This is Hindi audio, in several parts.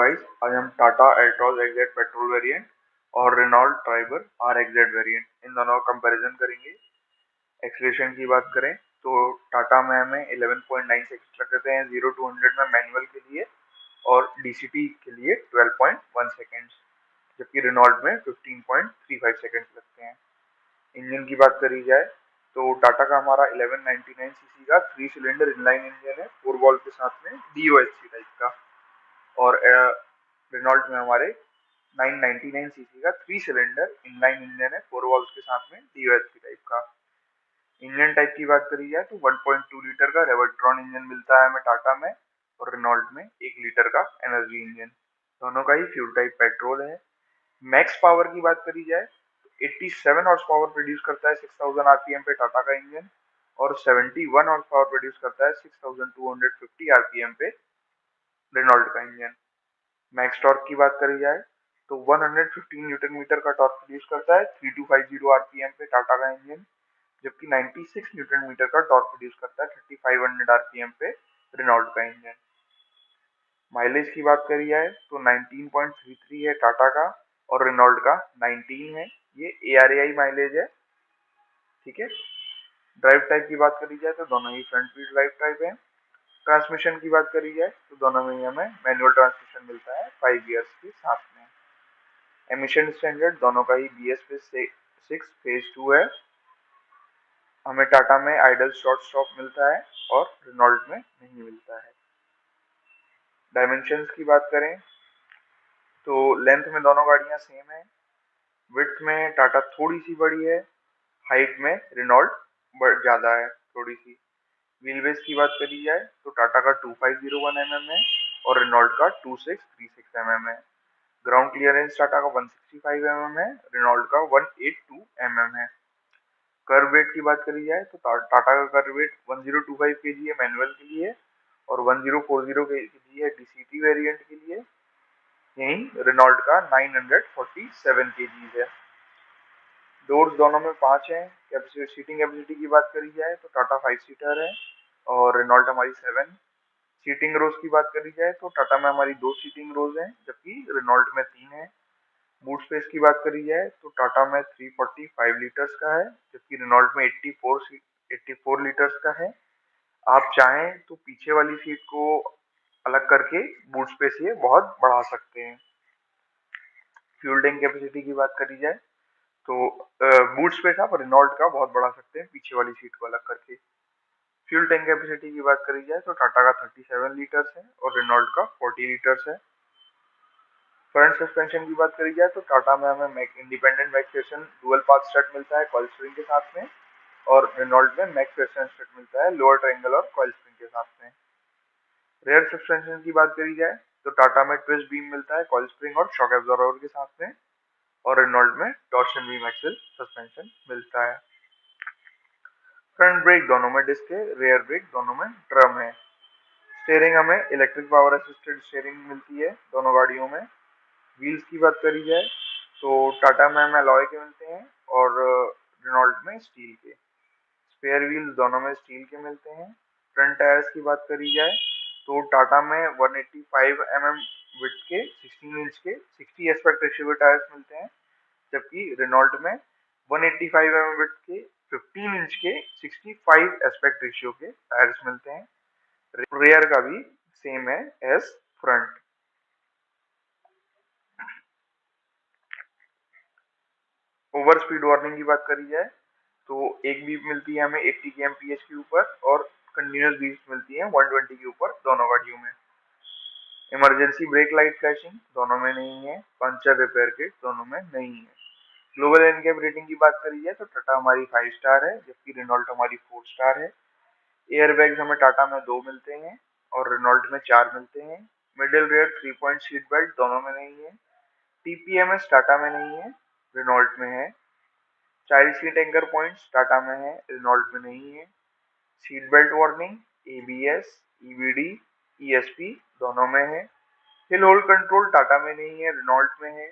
गाइस, आज हम Tata Altroz XZ petrol variant और Renault Triber R XZ variant इन दोनों का कंपैरिजन करेंगे। एक्सीलरेशन की बात करें तो टाटा में हमें 11.9 सेकंड लगते हैं 0 to 100 में मैनुअल के लिए, और डीसीटी के लिए 12.1 सेकंड, जबकि रेनॉल्ट में 15.35 सेकंड लगते हैं। इंजन की बात करी जाए तो टाटा का हमारा 1199 सीसी का 3 सिलेंडर इनलाइन इंजन है 4 वॉल्व के साथ में डीओएचसी टाइप का, और रेनॉल्ट में हमारे 999 सीसी का 3 सिलेंडर इनलाइन इंजन है 4 वॉल्व के साथ में डीओएचसी टाइप का। इंजन टाइप की बात करी जाए तो 1.2 लीटर का रेवर्ट्रॉन इंजन मिलता है हमें टाटा में, और रेनॉल्ट में 1 लीटर का एनर्जी इंजन। दोनों का ही फ्यूल टाइप पेट्रोल है। मैक्स पावर की बात करी जाए तो 87 हॉर्स पावर प्रोड्यूस करता है 6000 आरपीएम पे टाटा का इंजन, और 71 हॉर्स पावर प्रोड्यूस करता है 6250 आरपीएम पे रेनॉल्ट का इंजन। मैक्स टॉर्क की बात करी जाए तो 115 न्यूटन मीटर का टॉर्क प्रोड्यूस करता है 3250 आरपीएम पे टाटा का इंजन, जबकि 96 न्यूटन मीटर का टॉर्क प्रोड्यूस करता है 3500 आरपीएम पे रेनॉल्ट का इंजन। माइलेज की बात करी जाए तो 19.33 है टाटा का और रेनॉल्ट का 19 है। ये एआरएआई माइलेज है, ठीक है। ड्राइव टाइप की बात करी जाए तो दोनों ही फ्रंट व्हील ड्राइव टाइप है। ट्रांसमिशन की बात करी जाए तो दोनों में ही हमें मैनुअल ट्रांसमिशन मिलता है 5 गियर्स के साथ में। एमिशन स्टैंडर्ड दोनों का ही BS6 फेज 2 है। हमें टाटा में आइडल शॉर्ट स्टॉप मिलता है और रेनॉल्ट में नहीं मिलता है। डायमेंशंस की बात करें तो लेंथ में दोनों गाड़ियां सेम है, विड्थ में टाटा थोड़ी सी बड़ी है, हाइट में रेनॉल्ट ज़्यादा है थोड़ी सी। व्हील बेस की बात करी जाए तो टाटा का 2501 mm है और रेनॉल्ट का 2636 mm है। ग्राउंड क्लियरेंस टाटा का 165 mm है, रेनॉल्ट का 182 mm है। कर्व वेट की बात करी जाए तो टाटा का कर्व वेट 1025 kg है मैनुअल के लिए, और 1040 kg है डीसीटी वेरिएंट के लिए। यहीं रेनॉल्ट का 947 kg है। डोर्स दोनों में 5 है। कैपेसिटी सीटिंग कैपेसिटी की बात करी जाए तो टाटा 5 सीटर है और रेनॉल्ट हमारी 7। सीटिंग रोज की बात करी जाए तो टाटा में हमारी 2 सीटिंग रोज हैं, जबकि रेनॉल्ट में 3 है। बूट स्पेस की बात करी जाए तो टाटा में 345 लीटर्स का है, जबकि रेनॉल्ट में 84 लीटर्स का है। आप चाहें तो पीछे वाली सीट को अलग करके बूट स्पेस ये बहुत बढ़ा सकते हैं। फ्यूल टैंक कैपेसिटी की बात करी जाए तो बूट स्पेस आप रेनॉल्ट का बहुत बढ़ा सकते हैं पीछे वाली सीट को अलग करके। फ्यूल टैंक कैपेसिटी की बात करी जाए तो टाटा का 37 लीटर्स है और रेनॉल्ट का 40 लीटर्स है। फ्रंट सस्पेंशन की बात करी जाए तो टाटा में हमें इंडिपेंडेंट मैक्सेशन डुअल पाथ स्ट्रट मिलता है कॉइल स्प्रिंग के साथ में, और रेनॉल्ट में मैक्सेशन स्ट्रट मिलता है लोअर ट्रायंगल और कॉइल स्प्रिंग के साथ में। रेयर सस्पेंशन की बात करी जाए तो टाटा में ट्विस्ट बीम मिलता है कॉइल स्प्रिंग और शॉक एब्जॉर्बर के साथ में, और रेनॉल्ट में टॉर्शन बीम एक्सल सस्पेंशन मिलता है। फ्रंट ब्रेक दोनों में डिस्क है, रेयर ब्रेक दोनों में ड्रम है। स्टीयरिंग हमें इलेक्ट्रिक पावर असिस्टेड स्टीयरिंग मिलती है दोनों गाड़ियों में। व्हील्स की बात करी जाए तो टाटा में हमें अलॉय के मिलते हैं और रेनॉल्ट में स्टील के। स्पेयर व्हील्स दोनों में स्टील के मिलते हैं। फ्रंट टायर्स की बात करी जाए तो टाटा में 185 mm विड्थ के 16 इंच के 60 एस्पेक्ट रेशियो के टायर्स मिलते हैं, जबकि रेनॉल्ट में 185 mm विड्थ के 15 इंच के 65 एस्पेक्ट रेशियो के टायर्स मिलते हैं। रेयर का भी सेम है as front. Over speed warning की बात करी जाए तो एक बीप मिलती है हमें 80 kmph के ऊपर, और कंटिन्यूस बीप मिलती है 120 के ऊपर दोनों गाड़ियों में। इमरजेंसी ब्रेक लाइट फ्लैशिंग दोनों में नहीं है। पंचर रिपेयर किट दोनों में नहीं है। ग्लोबल एनकैप रेटिंग की बात करी जाए तो टाटा हमारी 5 स्टार है, जबकि रेनॉल्ट हमारी 4 स्टार है। एयर बैग्स हमें टाटा में 2 मिलते हैं और रेनॉल्ट में 4 मिलते हैं। Middle rear 3 point seat belt दोनों में नहीं है। टीपीएमएस टाटा में नहीं है, रेनॉल्ट में है। Child seat anchor points Tata में है, रेनॉल्ट में नहीं है। Seat belt warning, ABS, EBD, ESP दोनों में है। हिल होल्ड कंट्रोल टाटा में नहीं है, रेनॉल्ट में है।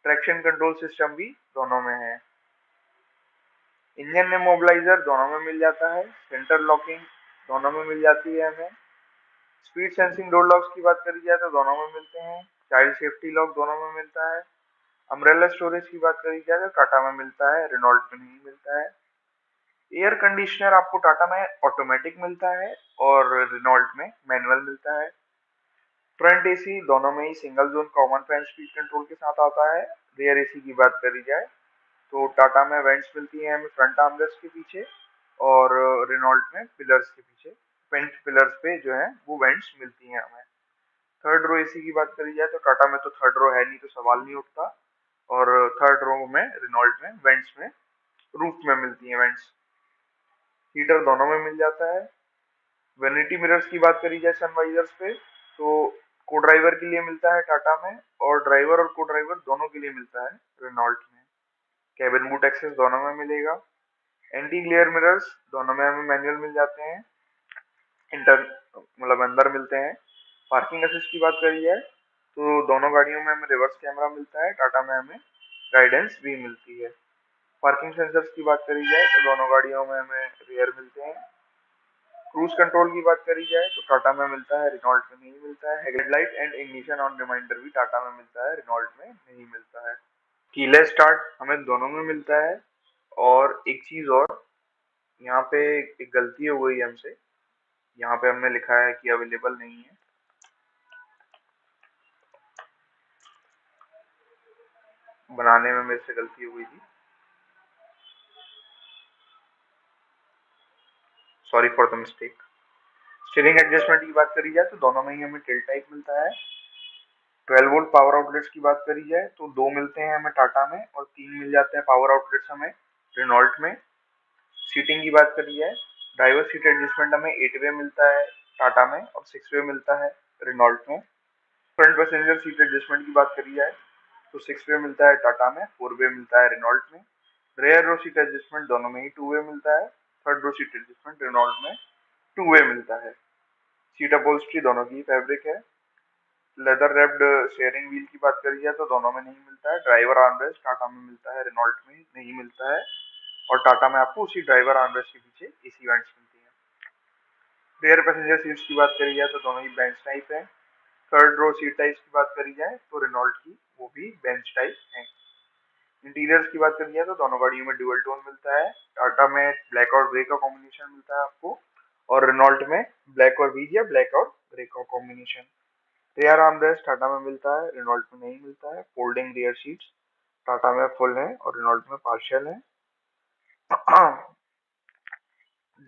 ट्रैक्शन कंट्रोल सिस्टम भी दोनों में है। इंजन इमोबिलाइजर दोनों में मिल जाता है। सेंटर लॉकिंग दोनों में मिल जाती है हमें। स्पीड सेंसिंग डोर लॉक्स की बात करी जाए तो दोनों में मिलते हैं। चाइल्ड सेफ्टी लॉक दोनों में मिलता है। अम्ब्रेला स्टोरेज की बात करी जाए तो टाटा में मिलता है, रेनॉल्ट में नहीं मिलता है। एयर कंडीशनर आपको टाटा में ऑटोमेटिक मिलता है और रेनॉल्ट में मैनुअल मिलता है। फ्रंट एसी दोनों में ही single zone common fan speed control के साथ आता है। रियर एसी की बात करी जाए तो टाटा में वेंट्स मिलती है हमें फ्रंट आर्मरेस्ट के पीछे और रेनॉल्ट में पिलर्स के पीछे, फ्रंट पिलर्स पे जो है वो वेंट्स मिलती हैं हमें। थर्ड रो एसी की बात करी जाए तो टाटा में तो थर्ड रो है नहीं, तो सवाल नहीं उठता। और थर्ड रो में रेनॉल्ट में वेंट्स में रूफ में मिलती हैं वेंट्स। हीटर दोनों में मिल जाता है। वेनिटी मिरर्स की बात करी जाए सनवाइजर्स पे तो को ड्राइवर के लिए मिलता है टाटा में, और ड्राइवर और को ड्राइवर दोनों के लिए मिलता है रेनॉल्ट में। कैबिन बूट एक्सेस दोनों में मिलेगा। एंटी ग्लेयर मिरर्स दोनों में हमें मैनुअल मिल जाते हैं, इंटर मतलब अंदर मिलते हैं। पार्किंग असिस्ट की बात करी जाए तो दोनों गाड़ियों में हमें रिवर्स कैमरा मिलता है, टाटा में हमें गाइडेंस भी मिलती है। पार्किंग सेंसर्स की बात करी जाए तो दोनों गाड़ियों में हमें रियर मिलते हैं। क्रूज कंट्रोल की बात करी जाए तो टाटा में मिलता है, रेनॉल्ट में नहीं मिलता है। Headlight and ignition on reminder भी टाटा में मिलता है, रेनॉल्ट में नहीं मिलता है। कीलेस स्टार्ट हमें दोनों में मिलता है। और एक चीज और, यहाँ पे एक गलती हो गई हमसे, यहाँ पे हमने लिखा है कि अवेलेबल नहीं है, बनाने में मेरे से गलती हो गई थी, sorry for the mistake. Steering adjustment की बात करी जाए तो दोनों में ही हमें टिल्ट टाइप मिलता है। 12 वोल्ट पावर आउटलेट्स की बात करी जाए तो 2 मिलते हैं हमें टाटा में और 3 मिल जाते हैं पावर आउटलेट्स हमें रेनॉल्ट में। सीटिंग की बात करी जाए, ड्राइवर सीट एडजस्टमेंट हमें 8 वे मिलता है टाटा में और 6 वे मिलता है रेनॉल्ट में। फ्रंट पैसेंजर सीट एडजस्टमेंट की बात करी जाए तो 6 वे मिलता है टाटा में, 4 वे मिलता है रेनॉल्ट में। रेयर रो सीट एडजस्टमेंट दोनों में ही 2 वे मिलता है। Third row seat adjustment Renault में 2 वे मिलता है। सीट अपहोल्स्ट्री दोनों की फैब्रिक है। लेदर रैप्ड स्टीयरिंग व्हील की बात करी जाए तो दोनों में नहीं मिलता है। ड्राइवर आर्मरेस्ट टाटा में मिलता है, रेनॉल्ट में नहीं मिलता है। और टाटा में आपको उसी ड्राइवर आर्मरेस्ट के पीछे एसी वेंट्स मिलती हैं। रेयर पैसेंजर सीट्स की बात करी जाए तो दोनों ही बेंच टाइप है। थर्ड रो सीट टाइप्स की बात करी जाए तो रेनॉल्ट की वो भी बेंच टाइप है। इंटीरियर्स की बात करी जाए तो दोनों गाड़ियों में ड्यूअल टोन मिलता है। टाटा में ब्लैक और ग्रे का कॉम्बिनेशन मिलता है आपको, और रेनॉल्ट में ब्लैक और बीज या ब्लैक और ग्रे का कॉम्बिनेशन। रियर आर्मरेस्ट टाटा में मिलता है, रेनॉल्ट में नहीं मिलता है। फोल्डिंग रियर सीट्स टाटा में फुल है और रेनॉल्ट में पार्शियल है।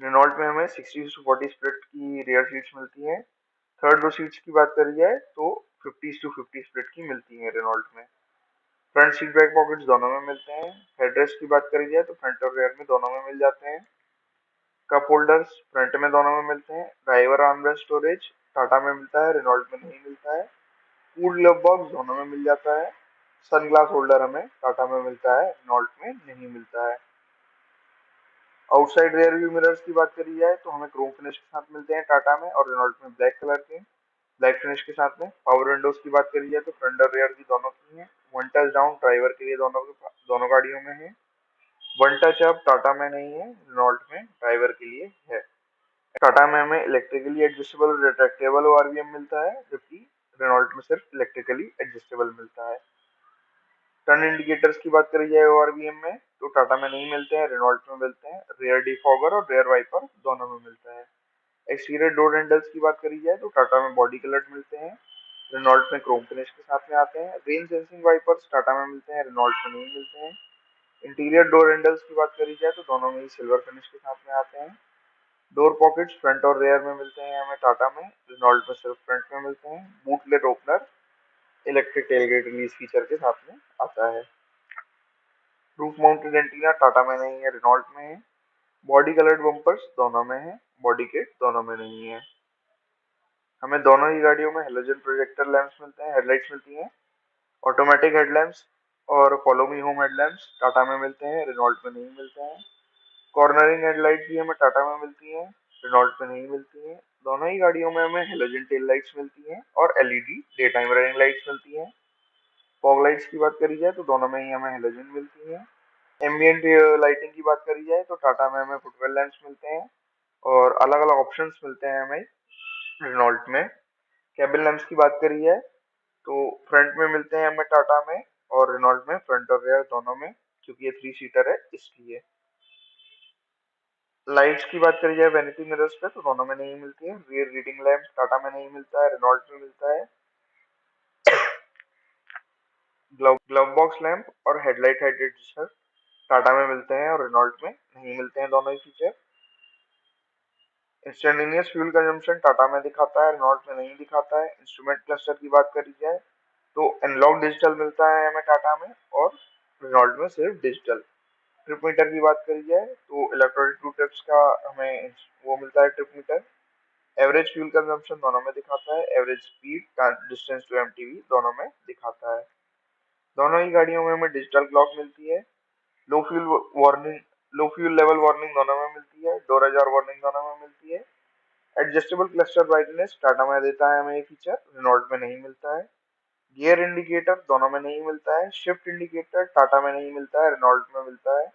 रेनॉल्ट में हमें 60:40 स्प्लिट की रियर सीट्स मिलती हैं। थर्ड रो सीट्स की बात करी जाए तो 50:50 स्प्लिट की मिलती हैं रेनॉल्ट में। फ्रंट सीट बैक पॉकेट्स दोनों में मिलते हैं। हेडरेस्ट की बात करी जाए तो फ्रंट और रियर में दोनों में मिल जाते हैं। कप होल्डर्स फ्रंट में दोनों में मिलते हैं। ड्राइवर आर्मरेस्ट स्टोरेज टाटा में मिलता है, रेनॉल्ट में नहीं मिलता है। कूल ग्लव बॉक्स दोनों में मिल जाता है। सन ग्लास होल्डर हमें टाटा में मिलता है, रेनॉल्ट में नहीं मिलता है। आउटसाइड रियर व्यू मिरर्स की बात करी जाए तो हमें क्रोम फिनिश के साथ मिलते हैं टाटा में और रेनॉल्ट में ब्लैक कलर के, ब्लैक फिनिश के साथ में। पावर विंडोज की बात करी जाए तो फ्रंट और रियर की दोनों की है। वन टच डाउन ड्राइवर के लिए दोनों गाड़ियों में है। वन टच अप टाटा में नहीं है, रेनॉल्ट में ड्राइवर के लिए है। टाटा में हमें इलेक्ट्रिकली एडजस्टेबल रिट्रैक्टेबल ओआरवीएम मिलता है, जबकि रेनॉल्ट में सिर्फ इलेक्ट्रिकली एडजस्टेबल मिलता है। टर्न इंडिकेटर्स की बात करी जाए ओआरवीएम में तो टाटा में नहीं मिलते हैं, रेनॉल्ट में मिलते हैं। रियर डिफॉगर और रियर वाइपर दोनों में मिलता है। एक्सटीरियर डोर हैंडल्स की बात करी जाए तो टाटा में बॉडी कलर्ड मिलते हैं, रेनॉल्ट में क्रोम फिनिश के साथ में आते हैं। रेन सेंसिंग वाइपर्स टाटा में मिलते हैं, रेनॉल्ट में नहीं मिलते हैं। इंटीरियर डोर हैंडल्स की बात करी जाए तो दोनों में ही सिल्वर फिनिश के साथ में आते हैं। डोर पॉकेट्स फ्रंट और रेयर में मिलते हैं हमें टाटा में, रेनॉल्ट में सिर्फ फ्रंट में मिलते हैं। Boot lid opener electric tailgate release feature के साथ में आता है। रूफ माउंटेड एंटीना टाटा में नहीं है, रेनॉल्ट में है। बॉडी कलर्ड बम्पर्स दोनों में है, बॉडी किट दोनों में नहीं है। हमें दोनों ही गाड़ियों में हेलोजन प्रोजेक्टर लैंप्स मिलते हैं, हेडलाइट्स मिलती हैं। ऑटोमेटिक हेडलैम्प्स और follow me home headlamps Tata में मिलते हैं, रेनॉल्ट में नहीं मिलते हैं। कॉर्नरिंग हेडलाइट भी हमें टाटा में मिलती हैं, रेनॉल्ट में नहीं मिलती हैं। दोनों ही गाड़ियों में हमें हेलोजन टेल लाइट्स मिलती हैं और LED day time running lights मिलती हैं। फॉग लाइट्स की बात करी जाए तो दोनों में ही हमें हेलोजन मिलती हैं। एम्बियंट लाइटिंग की बात करी जाए तो टाटा में हमें फुटवेल लैंप्स मिलते हैं और अलग अलग ऑप्शंस मिलते हैं हमें रेनॉल्ट में। कैबिन लैंप्स की बात करी जाए तो फ्रंट में मिलते हैं हमें टाटा में और रेनॉल्ट में, फ्रंट और रेयर दोनों में, क्योंकि ये 3 सीटर है इसलिए। लाइट्स की बात करी जाए वैनिटी मिरर्स पे तो दोनों में नहीं मिलती है। रियर रीडिंग लैंप टाटा में नहीं मिलता है, रेनॉल्ट में मिलता है। ग्लव बॉक्स लैंप और हेडलाइट हेड एडजस्टर टाटा में मिलते हैं और रेनॉल्ट में नहीं मिलते हैं, दोनों ही feature. Instantaneous fuel consumption Tata में दिखाता है, रेनॉल्ट में नहीं दिखाता है। इंस्ट्रूमेंट क्लस्टर की बात करी जाए तो एनालॉग डिजिटल मिलता है हमें टाटा में और रेनॉल्ट में सिर्फ डिजिटल। ट्रिप मीटर की बात करी जाए तो इलेक्ट्रॉनिक टू टिप्स का हमें वो मिलता है trip meter. Average fuel consumption दोनों में दिखाता है, average speed distance to empty दोनों में दिखाता है। दोनों ही गाड़ियों में हमें डिजिटल क्लॉक मिलती है। लो फ्यूल वार्निंग, लो फ्यूल लेवल वार्निंग दोनों में मिलती है। डोर अजार वार्निंग दोनों में मिलती है। एडजस्टेबल क्लस्टर ब्राइटनेस टाटा में देता है हमें ये फीचर, रेनॉल्ट में नहीं मिलता है। गियर इंडिकेटर दोनों में नहीं मिलता है। शिफ्ट इंडिकेटर टाटा में नहीं मिलता है, रेनॉल्ट में मिलता है।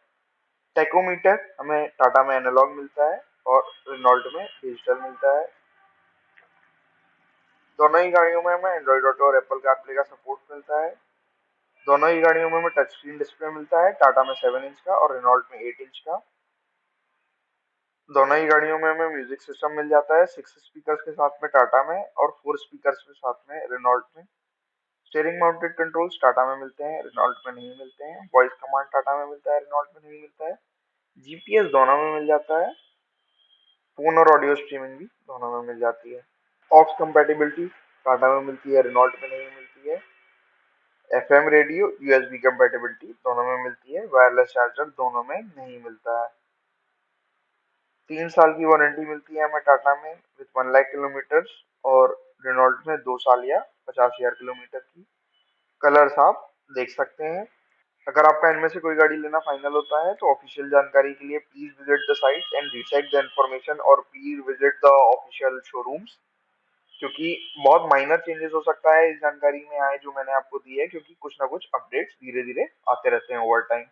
टेकोमीटर हमें टाटा में एनालॉग मिलता है और रेनॉल्ट में डिजिटल मिलता है। दोनों ही गाड़ियों में हमें एंड्रॉइड ऑटो और एप्पल कारप्ले का सपोर्ट मिलता है। दोनों ही गाड़ियों में हमें टच स्क्रीन डिस्प्ले मिलता है, टाटा में 7 इंच का और रेनॉल्ट में 8 इंच का। दोनों ही गाड़ियों में हमें म्यूजिक सिस्टम मिल जाता है, 6 स्पीकर्स के साथ में टाटा में और 4 स्पीकर्स के साथ में रेनॉल्ट में। स्टीयरिंग माउंटेड कंट्रोल्स टाटा में मिलते हैं, रेनॉल्ट में नहीं मिलते हैं। वॉइस कमांड टाटा में मिलता है, रेनॉल्ट में नहीं मिलता है। जीपीएस दोनों में मिल जाता है। फोन और ऑडियो स्ट्रीमिंग भी दोनों में मिल जाती है। ऑक्स कंपैटिबिलिटी टाटा में मिलती है, रेनॉल्ट में नहीं मिलती है। एफएम रेडियो यूएसबी कंपैटिबिलिटी दोनों में मिलती है, वायरलेस चार्जर दोनों में नहीं मिलता है। 3 साल की वारंटी मिलती है हमें टाटा में विद 1 लाख किलोमीटर और रेनॉल्ट में 2 साल या 50,000 किलोमीटर की। कलर्स आप देख सकते हैं। अगर आपका इनमें से कोई गाड़ी लेना फाइनल होता है तो ऑफिशियल जानकारी के लिए please visit the site and recheck the information और please visit the official showrooms, क्योंकि बहुत माइनर चेंजेस हो सकता है इस जानकारी में आए जो मैंने आपको दी है, क्योंकि कुछ ना कुछ अपडेट्स धीरे धीरे आते रहते हैं ओवर टाइम।